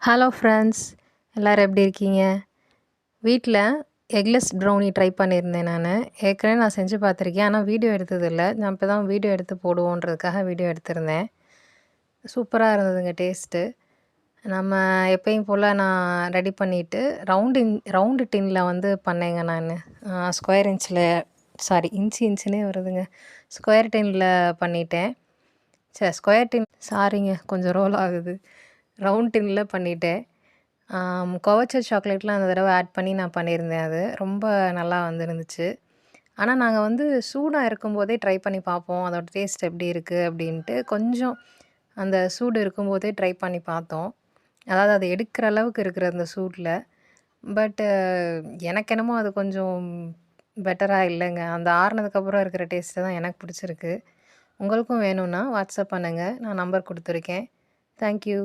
Hello friends, எல்லோரும் எப்படி இருக்கீங்க? வீட்டில் எக்லெஸ் ப்ரௌனி ட்ரை பண்ணியிருந்தேன் நான். ஏற்கனவே நான் செஞ்சு பார்த்துருக்கேன். ஆனால் வீடியோ எடுத்ததில்ல. நான் இப்போ தான் வீடியோ எடுத்து போடுவோன்றதுக்காக வீடியோ எடுத்திருந்தேன். சூப்பராக இருந்ததுங்க டேஸ்ட்டு. நம்ம எப்பயும் போல் நான் ரெடி பண்ணிவிட்டு ரவுண்டு டின்னில் வந்து பண்ணேங்க நான். ஸ்கொயர் இன்ச்சில் இன்ச்சுனே வருதுங்க. ஸ்கொயர் டின்னில் பண்ணிட்டேன். ஸ்கொயர் டின் சாரிங்க, கொஞ்சம் ரோல் ஆகுது. ரவுண்ட் டின்னில் பண்ணிட்டேன். கோவச்ச சாக்லேட்லாம் அந்த தடவ ஆட் பண்ணி நான் பண்ணியிருந்தேன் அது. ரொம்ப நல்லா வந்துருந்துச்சு. ஆனா நாங்க வந்து சூடா இருக்கும்போதே ட்ரை பண்ணி பார்ப்போம். அதோட டேஸ்ட் எப்படி இருக்கு அப்படின்ட்டு கொஞ்சம் அந்த சூடு இருக்கும்போதே ட்ரை பண்ணி பார்த்தோம். அதாவது அத எடுக்கிற அளவுக்கு இருக்கிற அந்த சூட்ல. பட்டு எனக்கு என்னமோ அது கொஞ்சம் பெட்டரா இல்லங்க. அந்த ஆறுனதுக்கப்புறம் இருக்கிற டேஸ்ட்டு தான் எனக்கு பிடிச்சிருக்கு. உங்களுக்கும் வேணும்னா வாட்ஸ்அப் பண்ணுங்க. நான் நம்பர் குடுத்துருக்கேன். Thank you.